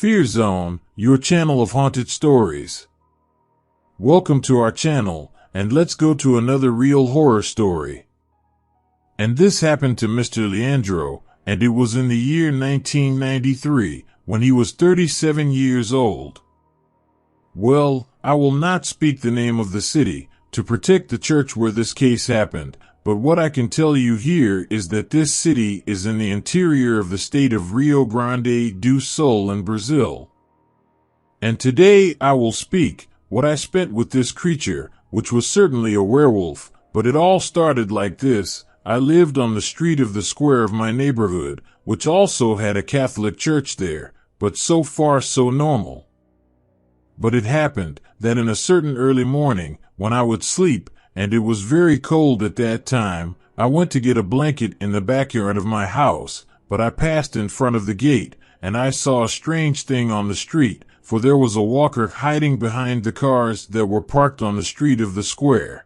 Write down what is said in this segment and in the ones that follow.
Fear Zone, your channel of haunted stories. Welcome to our channel, and let's go to another real horror story. And this happened to Mr. Leandro, and it was in the year 1993, when he was 37 years old. Well, I will not speak the name of the city, to protect the church where this case happened, but what I can tell you here is that this city is in the interior of the state of Rio Grande do Sul in Brazil. And today I will speak what I spent with this creature, which was certainly a werewolf, but it all started like this. I lived on the street of the square of my neighborhood, which also had a Catholic church there, but so far so normal. But it happened that in a certain early morning, when I would sleep, and it was very cold at that time, I went to get a blanket in the backyard of my house, but I passed in front of the gate, and I saw a strange thing on the street, for there was a walker hiding behind the cars that were parked on the street of the square.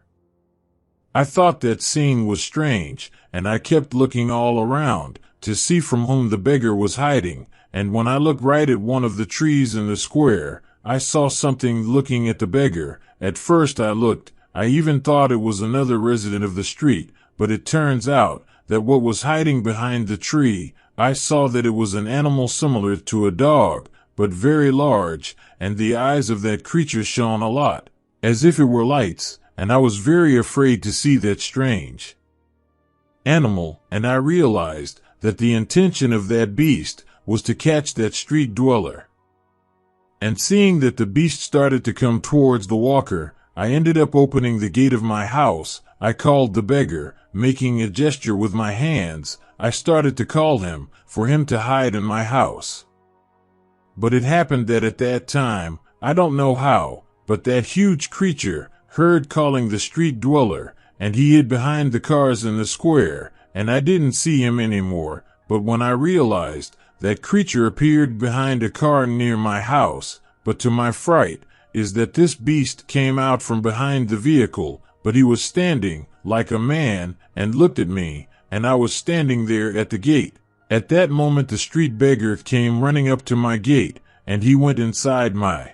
I thought that scene was strange, and I kept looking all around, to see from whom the beggar was hiding, and when I looked right at one of the trees in the square, I saw something looking at the beggar. At first I even thought it was another resident of the street, but it turns out that what was hiding behind the tree, I saw that it was an animal similar to a dog, but very large, and the eyes of that creature shone a lot, as if it were lights, and I was very afraid to see that strange animal, and I realized that the intention of that beast was to catch that street dweller. And seeing that the beast started to come towards the walker, I ended up opening the gate of my house. I called the beggar, making a gesture with my hands. I started to call him, for him to hide in my house. But it happened that at that time, I don't know how, but that huge creature heard calling the street dweller, and he hid behind the cars in the square, and I didn't see him anymore. But when I realized, that creature appeared behind a car near my house, but to my fright, is that this beast came out from behind the vehicle, but he was standing like a man and looked at me, and I was standing there at the gate. At that moment the street beggar came running up to my gate, and he went inside my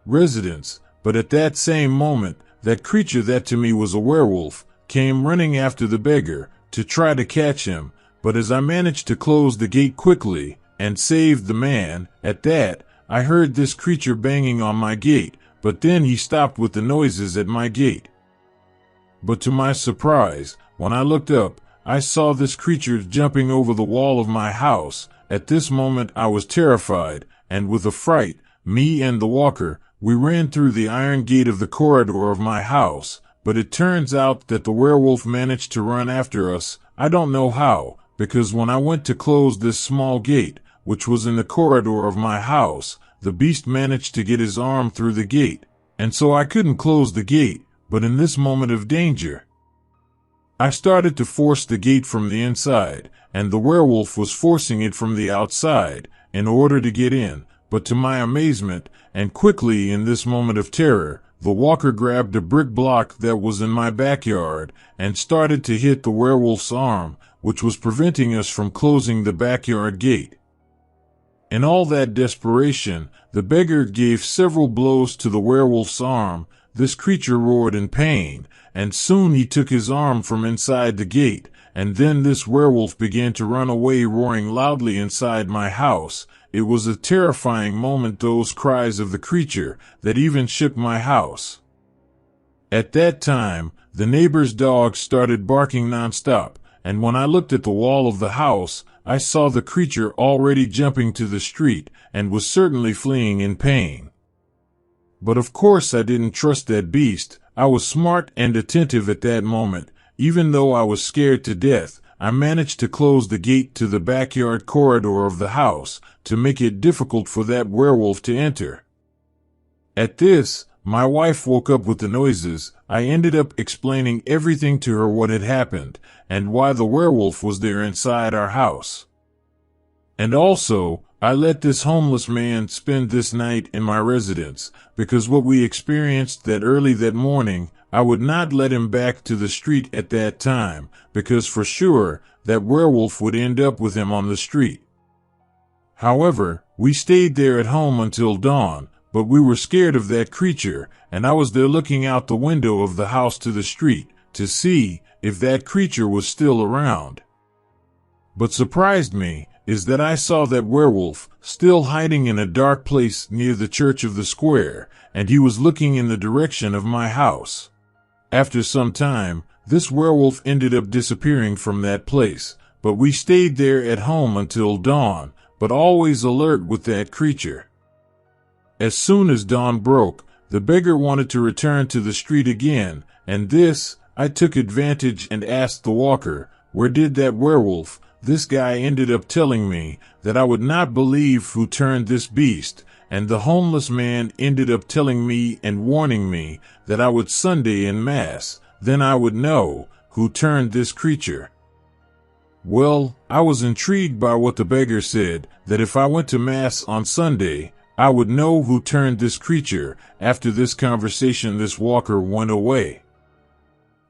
residence, but at that same moment, that creature that to me was a werewolf, came running after the beggar, to try to catch him, but as I managed to close the gate quickly, and saved the man, at that, I heard this creature banging on my gate, but then he stopped with the noises at my gate. But to my surprise, when I looked up, I saw this creature jumping over the wall of my house. At this moment I was terrified, and with a fright, me and the walker, we ran through the iron gate of the corridor of my house, but it turns out that the werewolf managed to run after us. I don't know how, because when I went to close this small gate, which was in the corridor of my house, the beast managed to get his arm through the gate, and so I couldn't close the gate. But in this moment of danger, I started to force the gate from the inside, and the werewolf was forcing it from the outside, in order to get in. But to my amazement, and quickly in this moment of terror, the walker grabbed a brick block that was in my backyard, and started to hit the werewolf's arm, which was preventing us from closing the backyard gate. In all that desperation, the beggar gave several blows to the werewolf's arm. This creature roared in pain, and soon he took his arm from inside the gate, and then this werewolf began to run away roaring loudly inside my house. It was a terrifying moment, those cries of the creature, that even shook my house. At that time, the neighbor's dog started barking nonstop, and when I looked at the wall of the house, I saw the creature already jumping to the street, and was certainly fleeing in pain. But of course I didn't trust that beast. I was smart and attentive at that moment. Even though I was scared to death, I managed to close the gate to the backyard corridor of the house, to make it difficult for that werewolf to enter. At this, my wife woke up with the noises. I ended up explaining everything to her, what had happened, and why the werewolf was there inside our house. And also, I let this homeless man spend this night in my residence, because what we experienced that early that morning, I would not let him back to the street at that time, because for sure, that werewolf would end up with him on the street. However, We stayed there at home until dawn, but we were scared of that creature, and I was there looking out the window of the house to the street to see if that creature was still around. What surprised me is that I saw that werewolf still hiding in a dark place near the church of the square, and he was looking in the direction of my house. After some time, this werewolf ended up disappearing from that place, but we stayed there at home until dawn, but always alert with that creature. As soon as dawn broke, the beggar wanted to return to the street again, and this, I took advantage and asked the walker, "Where did that werewolf?" This guy ended up telling me that I would not believe who turned this beast, and the homeless man ended up telling me and warning me that I would Sunday in Mass, then I would know who turned this creature. Well, I was intrigued by what the beggar said, that if I went to Mass on Sunday, I would know who turned this creature. After this conversation, this walker went away.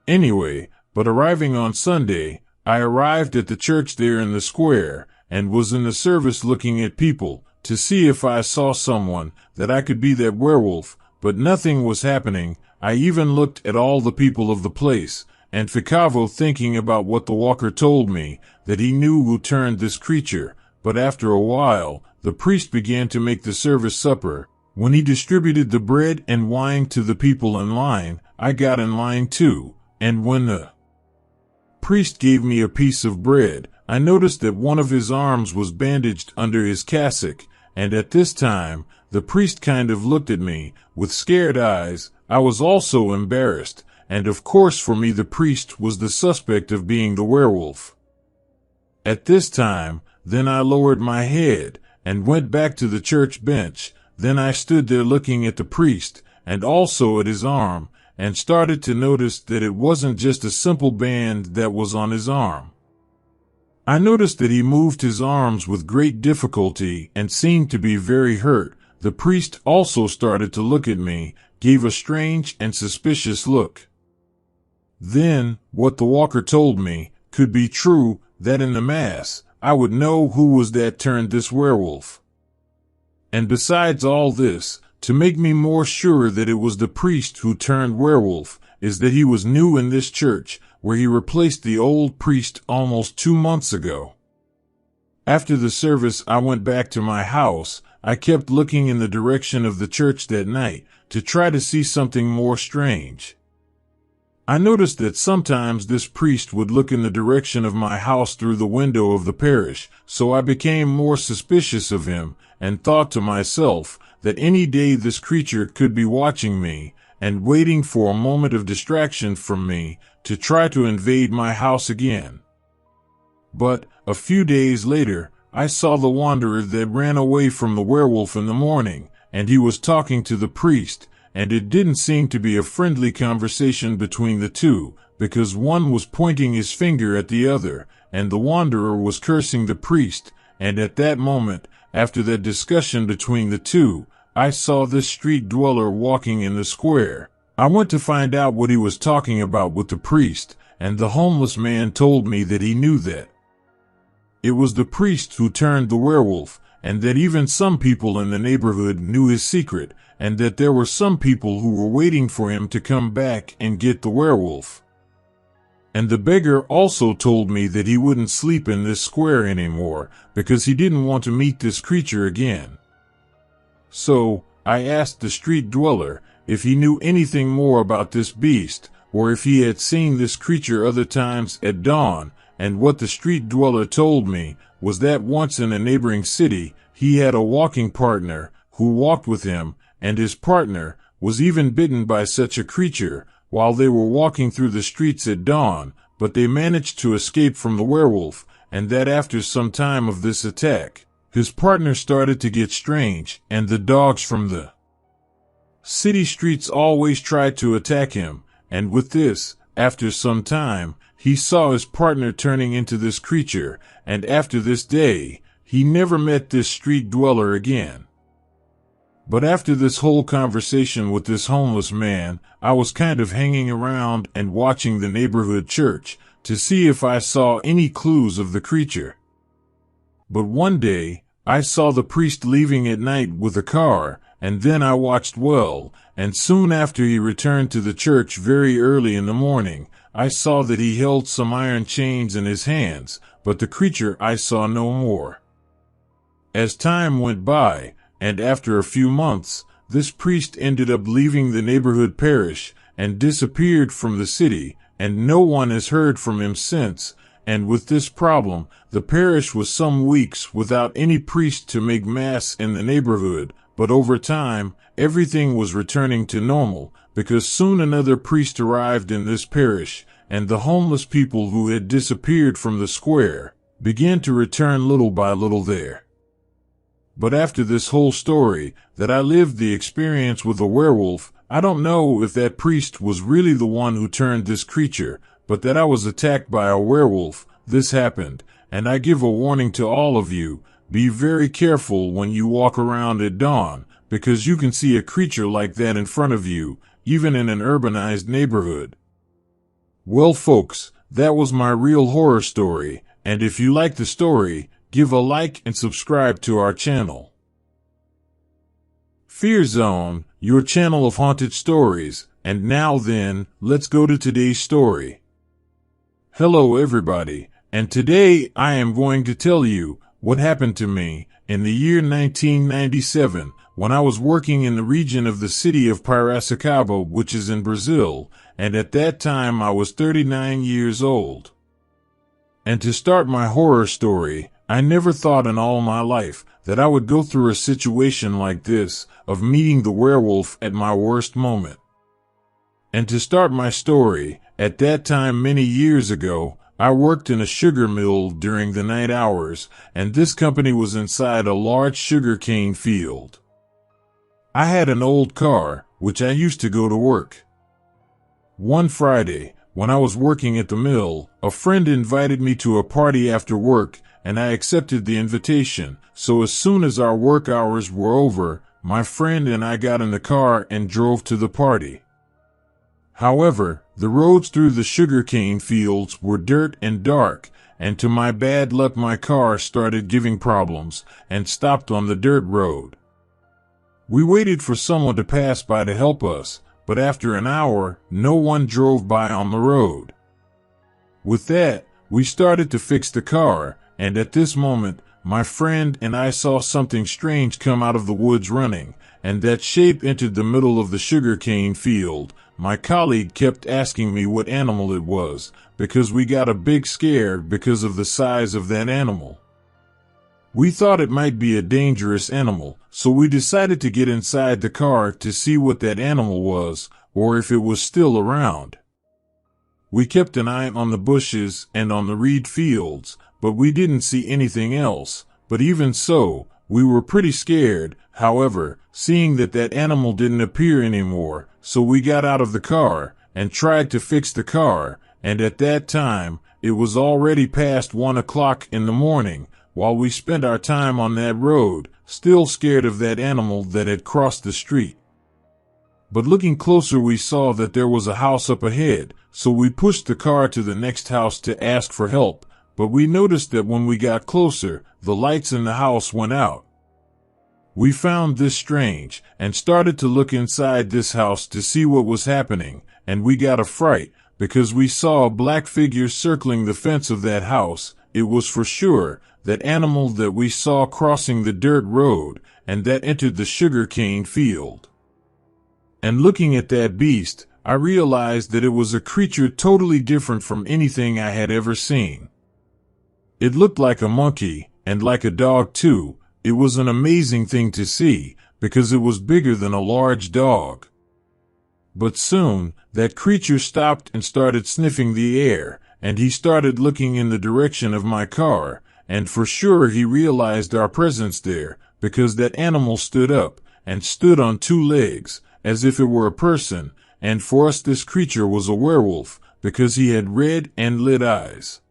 Anyway, but arriving on Sunday, I arrived at the church there in the square, and was in the service looking at people, to see if I saw someone, that I could be that werewolf, but nothing was happening. I even looked at all the people of the place, and ficavo thinking about what the walker told me, that he knew who turned this creature, but after a while, the priest began to make the service supper. When he distributed the bread and wine to the people in line, I got in line too, and when the priest gave me a piece of bread, I noticed that one of his arms was bandaged under his cassock, and at this time, the priest kind of looked at me with scared eyes. I was also embarrassed, and of course for me the priest was the suspect of being the werewolf. At this time, then I lowered my head and went back to the church bench. Then I stood there looking at the priest and also at his arm, and started to notice that it wasn't just a simple band that was on his arm. I noticed that he moved his arms with great difficulty and seemed to be very hurt. The priest also started to look at me, gave a strange and suspicious look. Then, what the walker told me could be true, that in the Mass, I would know who was that turned this werewolf. And besides all this, to make me more sure that it was the priest who turned werewolf, is that he was new in this church, where he replaced the old priest almost 2 months ago. After the service, I went back to my house. I kept looking in the direction of the church that night to try to see something more strange. I noticed that sometimes this priest would look in the direction of my house through the window of the parish, so I became more suspicious of him and thought to myself that any day this creature could be watching me and waiting for a moment of distraction from me to try to invade my house again. But a few days later, I saw the wanderer that ran away from the werewolf in the morning, and he was talking to the priest, and it didn't seem to be a friendly conversation between the two, because one was pointing his finger at the other, and the wanderer was cursing the priest, and at that moment, after that discussion between the two, I saw this street dweller walking in the square. I went to find out what he was talking about with the priest, and the homeless man told me that he knew that it was the priest who turned the werewolf, and that even some people in the neighborhood knew his secret, and that there were some people who were waiting for him to come back and get the werewolf. And the beggar also told me that he wouldn't sleep in this square anymore, because he didn't want to meet this creature again. So, I asked the street dweller if he knew anything more about this beast, or if he had seen this creature other times at dawn, and what the street dweller told me was that once in a neighboring city, he had a walking partner who walked with him, and his partner was even bitten by such a creature while they were walking through the streets at dawn, but they managed to escape from the werewolf, and that after some time of this attack, his partner started to get strange, and the dogs from the city streets always tried to attack him, and with this, after some time, he saw his partner turning into this creature, and after this day, he never met this street dweller again. But after this whole conversation with this homeless man, I was kind of hanging around and watching the neighborhood church to see if I saw any clues of the creature. But one day, I saw the priest leaving at night with a car, and then I watched well, and soon after he returned to the church very early in the morning, I saw that he held some iron chains in his hands, but the creature I saw no more. As time went by, and after a few months, this priest ended up leaving the neighborhood parish and disappeared from the city, and no one has heard from him since, and with this problem, the parish was some weeks without any priest to make mass in the neighborhood, but over time, everything was returning to normal, because soon another priest arrived in this parish, and the homeless people who had disappeared from the square began to return little by little there. But after this whole story, that I lived the experience with a werewolf, I don't know if that priest was really the one who turned this creature, but that I was attacked by a werewolf. This happened, and I give a warning to all of you, be very careful when you walk around at dawn, because you can see a creature like that in front of you, even in an urbanized neighborhood. Well folks, that was my real horror story, and if you like the story, give a like and subscribe to our channel. Fear Zone, your channel of haunted stories, and now then, let's go to today's story. Hello everybody, and today I am going to tell you what happened to me in the year 1997 when I was working in the region of the city of Piracicaba, which is in Brazil, and at that time I was 39 years old. And to start my horror story, I never thought in all my life that I would go through a situation like this, of meeting the werewolf at my worst moment. And to start my story, at that time many years ago, I worked in a sugar mill during the night hours, and this company was inside a large sugarcane field. I had an old car, which I used to go to work. One Friday, when I was working at the mill, a friend invited me to a party after work, and I accepted the invitation. So as soon as our work hours were over, my friend and I got in the car and drove to the party. However, the roads through the sugarcane fields were dirt and dark, and to my bad luck my car started giving problems and stopped on the dirt road. We waited for someone to pass by to help us, but after an hour, no one drove by on the road. With that, we started to fix the car, and at this moment, my friend and I saw something strange come out of the woods running, and that shape entered the middle of the sugarcane field. My colleague kept asking me what animal it was, because we got a big scare because of the size of that animal. We thought it might be a dangerous animal, so we decided to get inside the car to see what that animal was, or if it was still around. We kept an eye on the bushes and on the reed fields, but we didn't see anything else. But even so, we were pretty scared, however, seeing that that animal didn't appear anymore, so we got out of the car and tried to fix the car, and at that time, it was already past 1 o'clock in the morning, while we spent our time on that road, still scared of that animal that had crossed the street. But looking closer we saw that there was a house up ahead, so we pushed the car to the next house to ask for help, but we noticed that when we got closer, the lights in the house went out. We found this strange, and started to look inside this house to see what was happening, and we got a fright, because we saw a black figure circling the fence of that house. It was for sure that animal that we saw crossing the dirt road, and that entered the sugarcane field. And looking at that beast, I realized that it was a creature totally different from anything I had ever seen. It looked like a monkey, and like a dog too. It was an amazing thing to see, because it was bigger than a large dog. But soon, that creature stopped and started sniffing the air, and he started looking in the direction of my car, and for sure he realized our presence there, because that animal stood up, and stood on 2 legs, as if it were a person, and for us this creature was a werewolf, because he had red and lit eyes.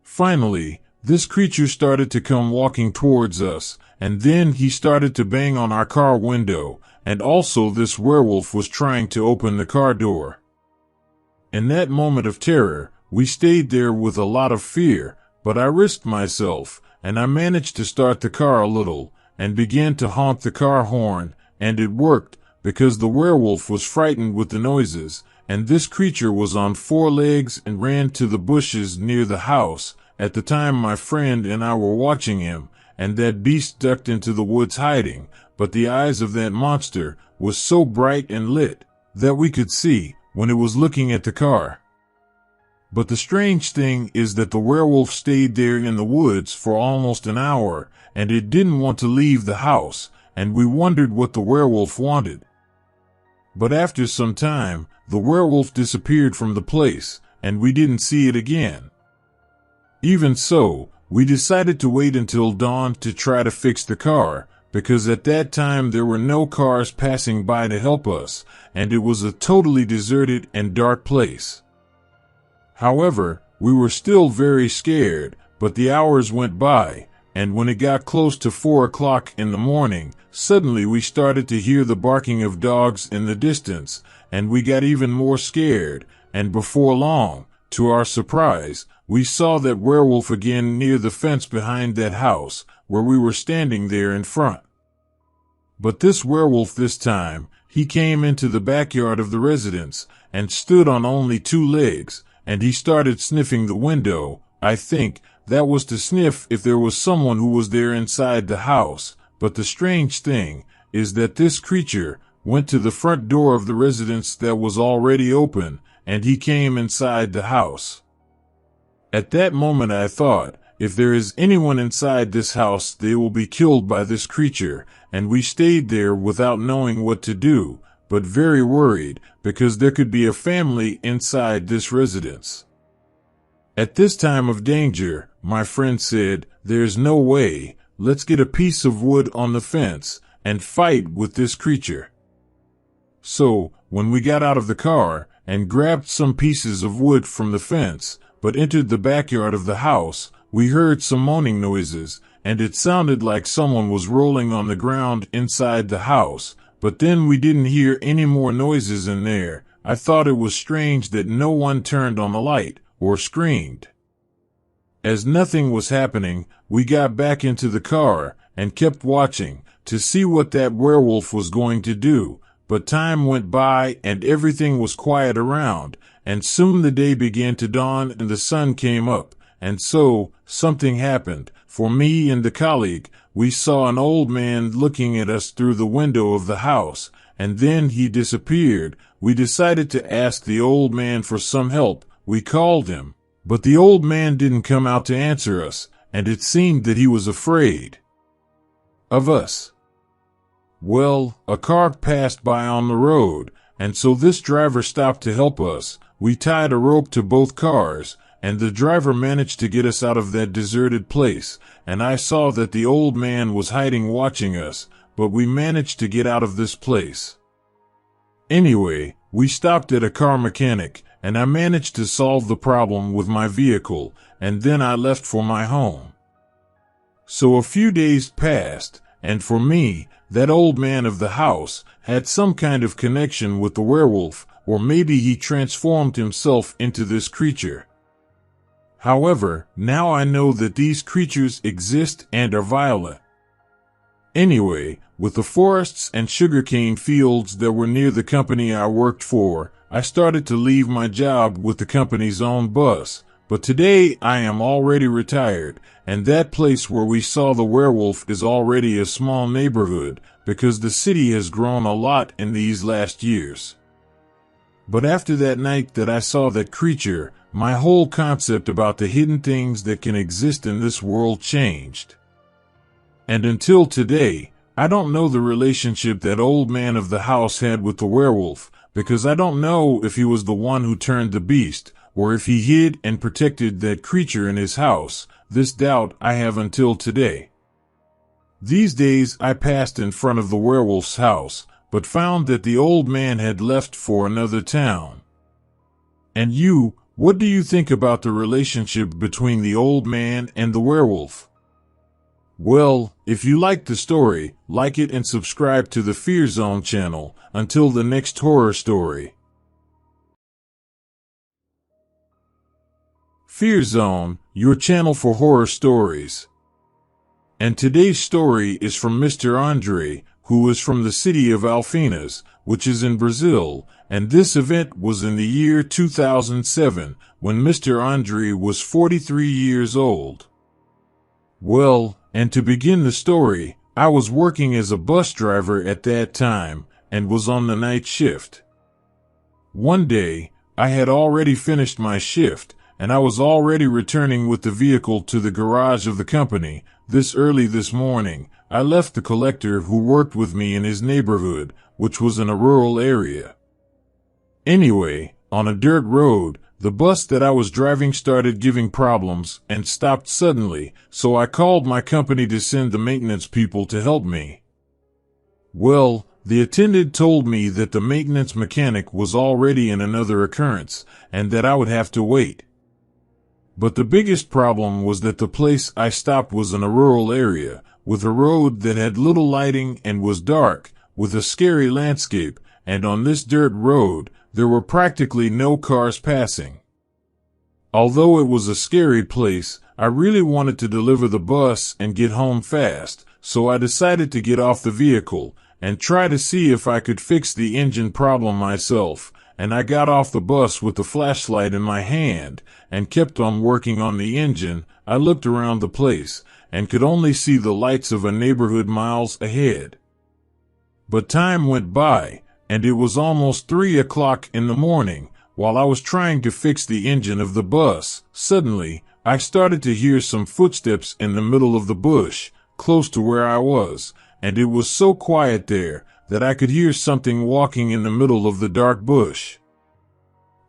Finally, this creature started to come walking towards us, and then he started to bang on our car window, and also this werewolf was trying to open the car door. In that moment of terror, we stayed there with a lot of fear, but I risked myself, and I managed to start the car a little, and began to honk the car horn, and it worked, because the werewolf was frightened with the noises, and this creature was on 4 legs and ran to the bushes near the house. At the time my friend and I were watching him, and that beast ducked into the woods hiding, but the eyes of that monster was so bright and lit that we could see when it was looking at the car. But the strange thing is that the werewolf stayed there in the woods for almost an hour, and it didn't want to leave the house, and we wondered what the werewolf wanted. But after some time, the werewolf disappeared from the place, and we didn't see it again. Even so, we decided to wait until dawn to try to fix the car, because at that time there were no cars passing by to help us, and it was a totally deserted and dark place. However, we were still very scared, but the hours went by, and when it got close to 4 o'clock in the morning, suddenly we started to hear the barking of dogs in the distance, and we got even more scared, and before long, to our surprise, we saw that werewolf again near the fence behind that house, where we were standing there in front. But this werewolf this time, he came into the backyard of the residence, and stood on only 2 legs, and he started sniffing the window. I think that was to sniff if there was someone who was there inside the house. But the strange thing is that this creature went to the front door of the residence that was already open, and he came inside the house. At that moment I thought, if there is anyone inside this house, they will be killed by this creature, and we stayed there without knowing what to do, but very worried, because there could be a family inside this residence. At this time of danger, my friend said, "There's no way, let's get a piece of wood on the fence and fight with this creature." So, when we got out of the car and grabbed some pieces of wood from the fence, but entered the backyard of the house, we heard some moaning noises, and it sounded like someone was rolling on the ground inside the house, but then we didn't hear any more noises in there. I thought it was strange that no one turned on the light or screamed. As nothing was happening, we got back into the car and kept watching to see what that werewolf was going to do, but time went by and everything was quiet around, and soon the day began to dawn and the sun came up, and so something happened. For me and the colleague, we saw an old man looking at us through the window of the house, and then he disappeared. We decided to ask the old man for some help. We called him, but the old man didn't come out to answer us, and it seemed that he was afraid of us. Well, a car passed by on the road, and so this driver stopped to help us. We tied a rope to both cars, and the driver managed to get us out of that deserted place, and I saw that the old man was hiding watching us, but we managed to get out of this place. Anyway, we stopped at a car mechanic, and I managed to solve the problem with my vehicle, and then I left for my home. So a few days passed, and for me, that old man of the house had some kind of connection with the werewolf, or maybe he transformed himself into this creature. However, now I know that these creatures exist and are violent. Anyway, with the forests and sugarcane fields that were near the company I worked for, I started to leave my job with the company's own bus, but today I am already retired, and that place where we saw the werewolf is already a small neighborhood, because the city has grown a lot in these last years. But after that night that I saw that creature, my whole concept about the hidden things that can exist in this world changed. And until today, I don't know the relationship that old man of the house had with the werewolf, because I don't know if he was the one who turned the beast, or if he hid and protected that creature in his house. This doubt I have until today. These days I passed in front of the werewolf's house, but found that the old man had left for another town. And you, what do you think about the relationship between the old man and the werewolf? Well, if you liked the story, like it and subscribe to the Fear Zone channel. Until the next horror story. Fear Zone, your channel for horror stories. And today's story is from Mr. Andre, who is from the city of Alfenas, which is in Brazil, and this event was in the year 2007, when Mr. Andre was 43 years old. Well, and to begin the story, I was working as a bus driver at that time, and was on the night shift. One day, I had already finished my shift, and I was already returning with the vehicle to the garage of the company. This early this morning, I left the collector who worked with me in his neighborhood, which was in a rural area. Anyway, on a dirt road, the bus that I was driving started giving problems and stopped suddenly, so I called my company to send the maintenance people to help me. Well, the attendant told me that the maintenance mechanic was already in another occurrence, and that I would have to wait. But the biggest problem was that the place I stopped was in a rural area, with a road that had little lighting and was dark, with a scary landscape, and on this dirt road, there were practically no cars passing. Although it was a scary place, I really wanted to deliver the bus and get home fast, so I decided to get off the vehicle and try to see if I could fix the engine problem myself, and I got off the bus with the flashlight in my hand and kept on working on the engine. I looked around the place and could only see the lights of a neighborhood miles ahead. But time went by, and it was almost 3 o'clock in the morning. While I was trying to fix the engine of the bus, suddenly, I started to hear some footsteps in the middle of the bush, close to where I was, and it was so quiet there that I could hear something walking in the middle of the dark bush.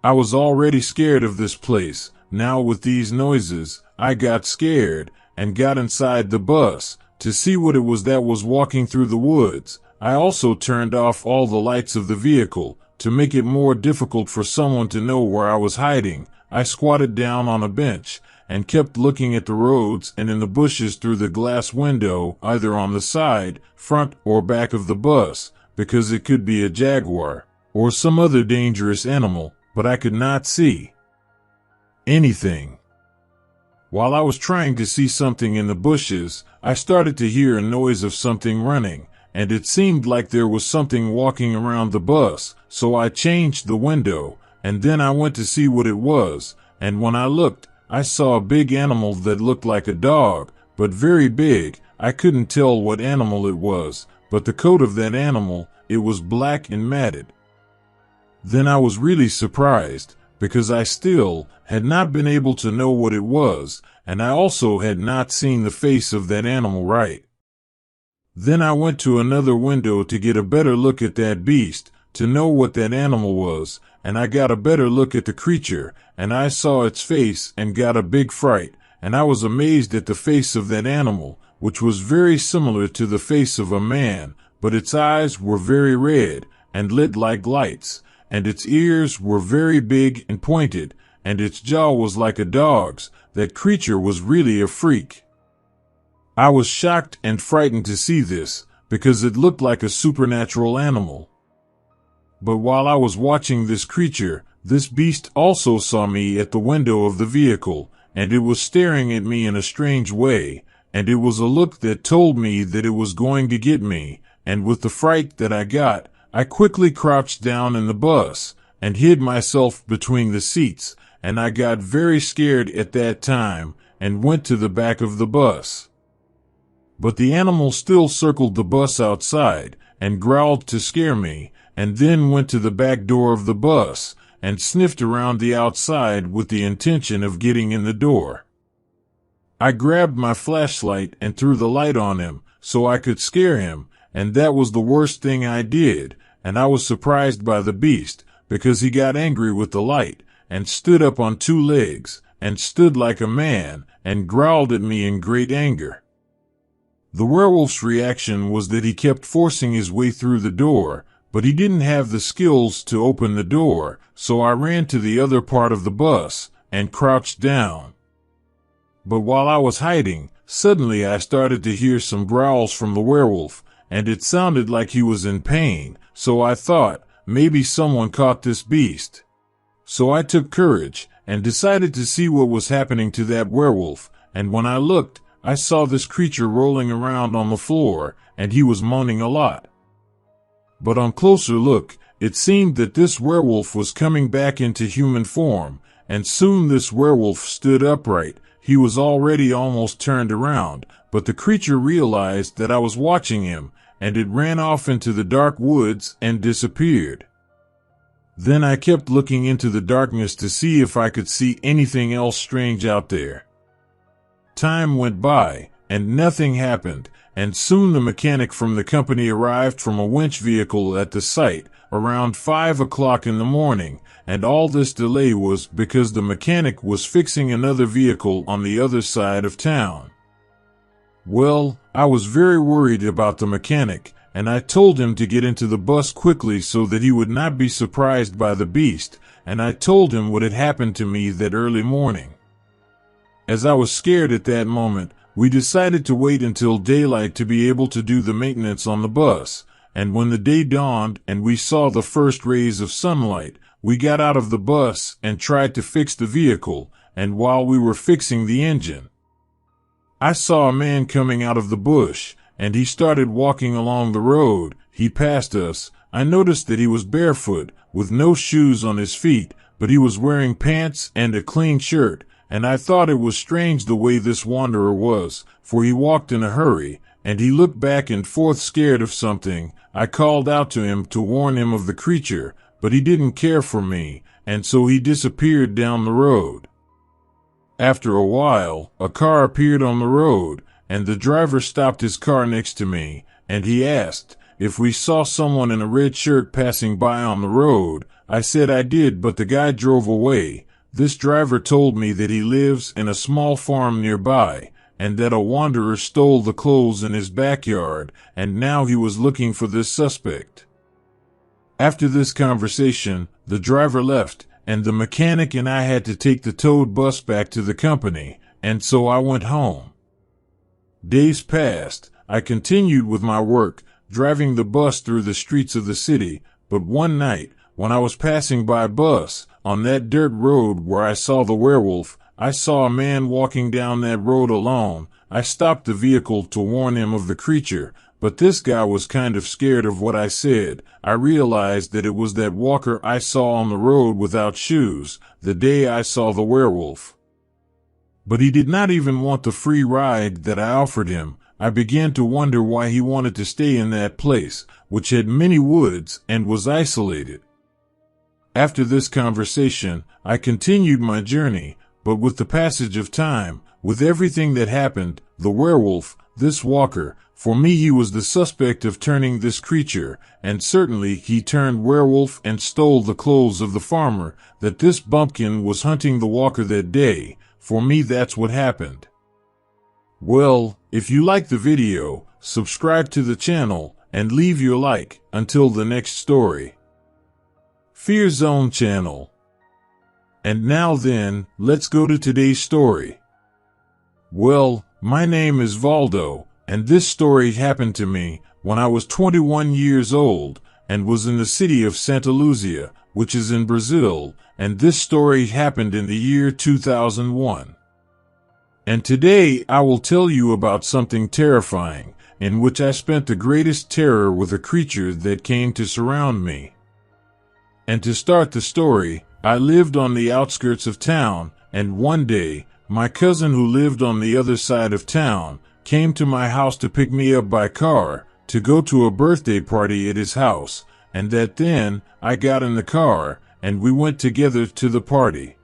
I was already scared of this place. Now with these noises, I got scared and got inside the bus to see what it was that was walking through the woods. I also turned off all the lights of the vehicle to make it more difficult for someone to know where I was hiding. I squatted down on a bench and kept looking at the roads and in the bushes through the glass window, either on the side, front, or back of the bus, because it could be a jaguar or some other dangerous animal, but I could not see anything. While I was trying to see something in the bushes, I started to hear a noise of something running, and it seemed like there was something walking around the bus, so I changed the window, and then I went to see what it was, and when I looked, I saw a big animal that looked like a dog, but very big. I couldn't tell what animal it was, but the coat of that animal, it was black and matted. Then I was really surprised, because I still had not been able to know what it was, and I also had not seen the face of that animal right. Then I went to another window to get a better look at that beast, to know what that animal was, and I got a better look at the creature, and I saw its face and got a big fright, and I was amazed at the face of that animal, which was very similar to the face of a man, but its eyes were very red and lit like lights, and its ears were very big and pointed, and its jaw was like a dog's. That creature was really a freak. I was shocked and frightened to see this, because it looked like a supernatural animal. But while I was watching this creature, this beast also saw me at the window of the vehicle, and it was staring at me in a strange way, and it was a look that told me that it was going to get me, and with the fright that I got, I quickly crouched down in the bus, and hid myself between the seats, and I got very scared at that time, and went to the back of the bus. But the animal still circled the bus outside, and growled to scare me, and then went to the back door of the bus, and sniffed around the outside with the intention of getting in the door. I grabbed my flashlight and threw the light on him, so I could scare him, and that was the worst thing I did, and I was surprised by the beast, because he got angry with the light, and stood up on 2 legs, and stood like a man, and growled at me in great anger. The werewolf's reaction was that he kept forcing his way through the door, but he didn't have the skills to open the door, so I ran to the other part of the bus, and crouched down. But while I was hiding, suddenly I started to hear some growls from the werewolf, and it sounded like he was in pain, so I thought, maybe someone caught this beast. So I took courage, and decided to see what was happening to that werewolf, and when I looked, I saw this creature rolling around on the floor, and he was moaning a lot. But on closer look, it seemed that this werewolf was coming back into human form, and soon this werewolf stood upright. He was already almost turned around, but the creature realized that I was watching him, and it ran off into the dark woods and disappeared. Then I kept looking into the darkness to see if I could see anything else strange out there. Time went by, and nothing happened, and soon the mechanic from the company arrived from a winch vehicle at the site around 5 o'clock in the morning, and all this delay was because the mechanic was fixing another vehicle on the other side of town. Well, I was very worried about the mechanic, and I told him to get into the bus quickly so that he would not be surprised by the beast, and I told him what had happened to me that early morning. As I was scared at that moment, we decided to wait until daylight to be able to do the maintenance on the bus, and when the day dawned and we saw the first rays of sunlight, we got out of the bus and tried to fix the vehicle, and while we were fixing the engine, I saw a man coming out of the bush, and he started walking along the road. He passed us. I noticed that he was barefoot, with no shoes on his feet, but he was wearing pants and a clean shirt, and I thought it was strange the way this wanderer was, for he walked in a hurry, and he looked back and forth scared of something. I called out to him to warn him of the creature, but he didn't care for me, and so he disappeared down the road. After a while, a car appeared on the road, and the driver stopped his car next to me, and he asked if we saw someone in a red shirt passing by on the road. I said I did, but the guy drove away. This driver told me that he lives in a small farm nearby, and that a wanderer stole the clothes in his backyard, and now he was looking for this suspect. After this conversation, the driver left, and the mechanic and I had to take the towed bus back to the company, and so I went home. Days passed. I continued with my work, driving the bus through the streets of the city, but one night, when I was passing by bus, on that dirt road where I saw the werewolf, I saw a man walking down that road alone. I stopped the vehicle to warn him of the creature, but this guy was kind of scared of what I said. I realized that it was that walker I saw on the road without shoes, the day I saw the werewolf. But he did not even want the free ride that I offered him. I began to wonder why he wanted to stay in that place, which had many woods and was isolated. After this conversation, I continued my journey, but with the passage of time, with everything that happened, the werewolf, this walker, for me he was the suspect of turning this creature, and certainly he turned werewolf and stole the clothes of the farmer, that this bumpkin was hunting the walker that day. For me that's what happened. Well, if you like the video, subscribe to the channel, and leave your like. Until the next story. Fear Zone channel. And now then, let's go to today's story. Well, my name is Valdo, and this story happened to me when I was 21 years old and was in the city of Santa Luzia, which is in Brazil, and this story happened in the year 2001. And today I will tell you about something terrifying, in which I spent the greatest terror with a creature that came to surround me. And to start the story, I lived on the outskirts of town, and one day, my cousin who lived on the other side of town came to my house to pick me up by car to go to a birthday party at his house, and that then I got in the car and we went together to the party.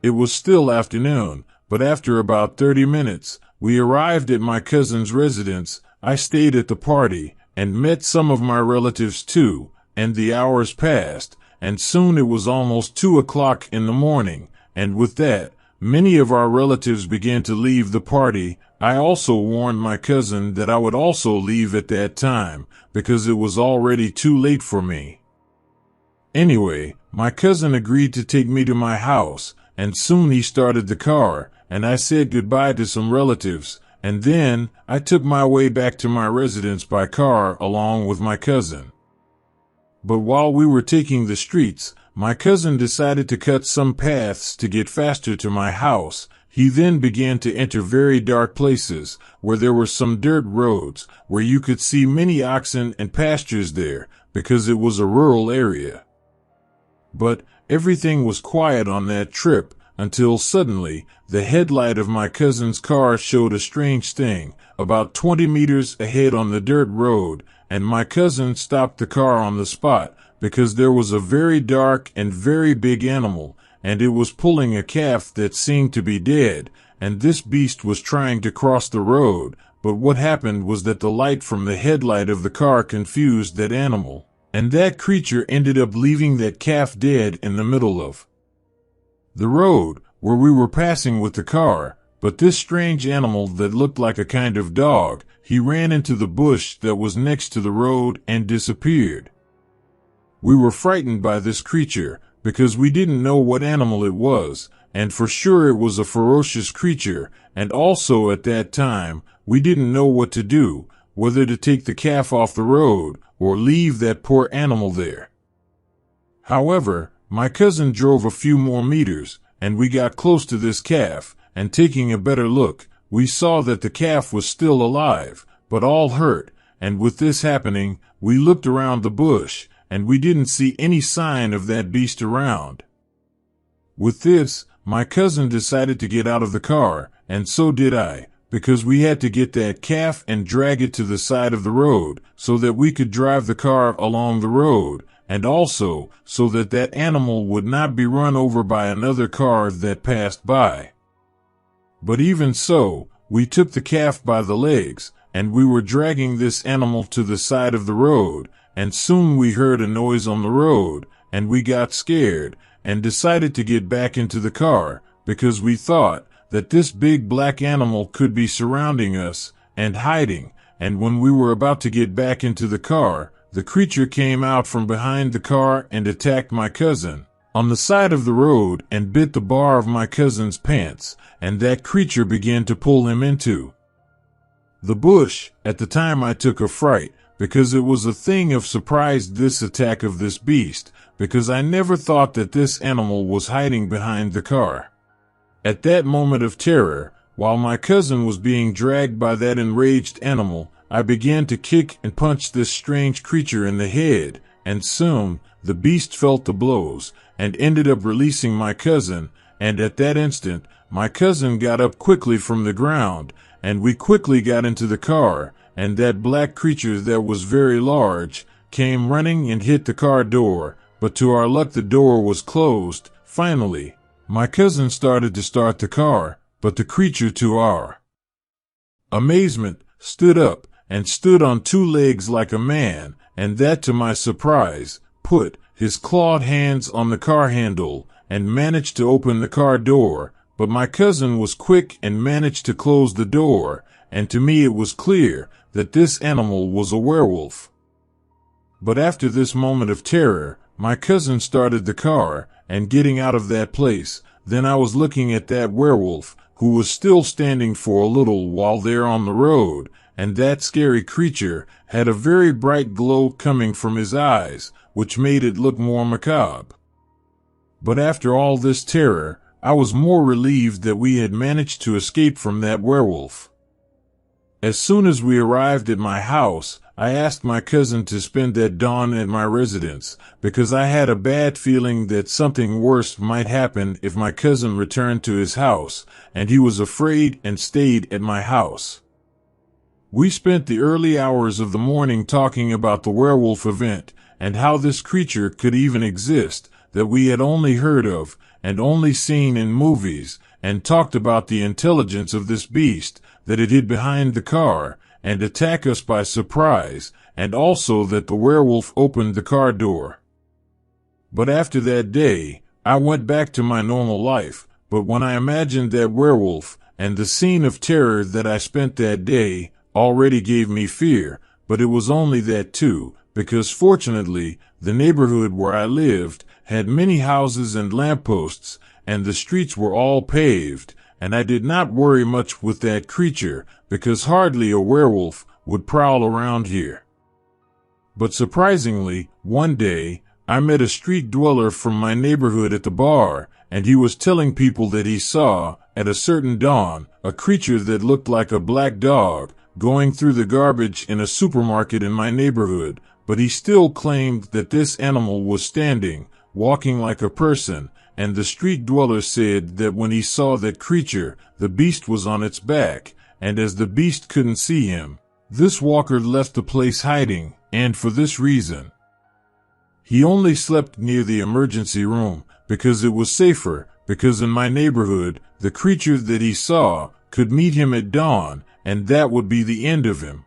It was still afternoon, but after about 30 minutes, we arrived at my cousin's residence. I stayed at the party and met some of my relatives too, and the hours passed, and soon it was almost 2 o'clock in the morning, and with that, many of our relatives began to leave the party. I also warned my cousin that I would also leave at that time, because it was already too late for me. Anyway, my cousin agreed to take me to my house, and soon he started the car, and I said goodbye to some relatives, and then I took my way back to my residence by car along with my cousin. But while we were taking the streets, my cousin decided to cut some paths to get faster to my house. He then began to enter very dark places, where there were some dirt roads, where you could see many oxen and pastures there, because it was a rural area. But everything was quiet on that trip, until suddenly, the headlight of my cousin's car showed a strange thing, about 20 meters ahead on the dirt road, and my cousin stopped the car on the spot, because there was a very dark and very big animal, and it was pulling a calf that seemed to be dead, and this beast was trying to cross the road, but what happened was that the light from the headlight of the car confused that animal, and that creature ended up leaving that calf dead in the middle of the road, where we were passing with the car. But this strange animal that looked like a kind of dog, he ran into the bush that was next to the road and disappeared. We were frightened by this creature, because we didn't know what animal it was, and for sure it was a ferocious creature, and also at that time, we didn't know what to do, whether to take the calf off the road, or leave that poor animal there. However, my cousin drove a few more meters, and we got close to this calf, and taking a better look, we saw that the calf was still alive, but all hurt, and with this happening, we looked around the bush, and we didn't see any sign of that beast around. With this, my cousin decided to get out of the car, and so did I, because we had to get that calf and drag it to the side of the road, so that we could drive the car along the road, and also, so that that animal would not be run over by another car that passed by. But even so, we took the calf by the legs, and we were dragging this animal to the side of the road, and soon we heard a noise on the road, and we got scared, and decided to get back into the car, because we thought that this big black animal could be surrounding us, and hiding, and when we were about to get back into the car, the creature came out from behind the car and attacked my cousin on the side of the road and bit the bar of my cousin's pants, and that creature began to pull him into the bush. At the time I took a fright, because it was a thing of surprise, this attack of this beast, because I never thought that this animal was hiding behind the car. At that moment of terror, while my cousin was being dragged by that enraged animal, I began to kick and punch this strange creature in the head, and soon the beast felt the blows and ended up releasing my cousin, and at that instant my cousin got up quickly from the ground, and we quickly got into the car, and that black creature that was very large came running and hit the car door, but to our luck the door was closed. Finally, my cousin started to start the car, but the creature, to our amazement, stood up and stood on two legs like a man, and that to my surprise, put his clawed hands on the car handle and managed to open the car door. But my cousin was quick and managed to close the door, and to me it was clear that this animal was a werewolf. But after this moment of terror, my cousin started the car, and getting out of that place, then I was looking at that werewolf, who was still standing for a little while there on the road, and that scary creature had a very bright glow coming from his eyes, which made it look more macabre. But after all this terror, I was more relieved that we had managed to escape from that werewolf. As soon as we arrived at my house, I asked my cousin to spend that dawn at my residence, because I had a bad feeling that something worse might happen if my cousin returned to his house, and he was afraid and stayed at my house. We spent the early hours of the morning talking about the werewolf event, and how this creature could even exist, that we had only heard of, and only seen in movies, and talked about the intelligence of this beast, that it hid behind the car, and attack us by surprise, and also that the werewolf opened the car door. But after that day, I went back to my normal life, but when I imagined that werewolf, and the scene of terror that I spent that day, already gave me fear, but it was only that too, because fortunately, the neighborhood where I lived had many houses and lampposts, and the streets were all paved, and I did not worry much with that creature, because hardly a werewolf would prowl around here. But surprisingly, one day, I met a street dweller from my neighborhood at the bar, and he was telling people that he saw, at a certain dawn, a creature that looked like a black dog going through the garbage in a supermarket in my neighborhood, but he still claimed that this animal was standing, walking like a person, and the street dweller said that when he saw that creature, the beast was on its back, and as the beast couldn't see him, this walker left the place hiding, and for this reason. He only slept near the emergency room, because it was safer, because in my neighborhood, the creature that he saw could meet him at dawn, and that would be the end of him.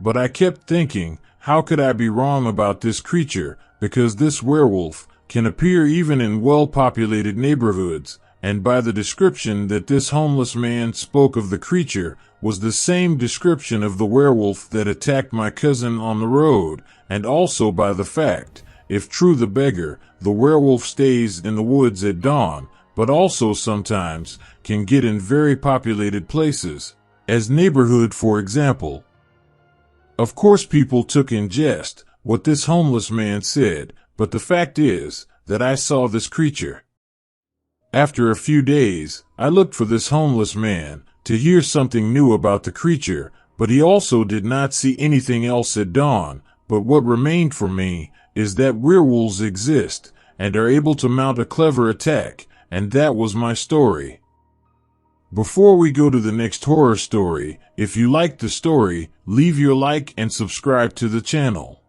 But I kept thinking, how could I be wrong about this creature, because this werewolf can appear even in well-populated neighborhoods, and by the description that this homeless man spoke of the creature was the same description of the werewolf that attacked my cousin on the road, and also by the fact, if true the beggar, the werewolf stays in the woods at dawn, but also sometimes can get in very populated places, as neighborhood for example. Of course people took in jest what this homeless man said, but the fact is that I saw this creature. After a few days, I looked for this homeless man to hear something new about the creature, but he also did not see anything else at dawn. But what remained for me is that werewolves exist and are able to mount a clever attack, and that was my story. Before we go to the next horror story, if you liked the story, leave your like and subscribe to the channel.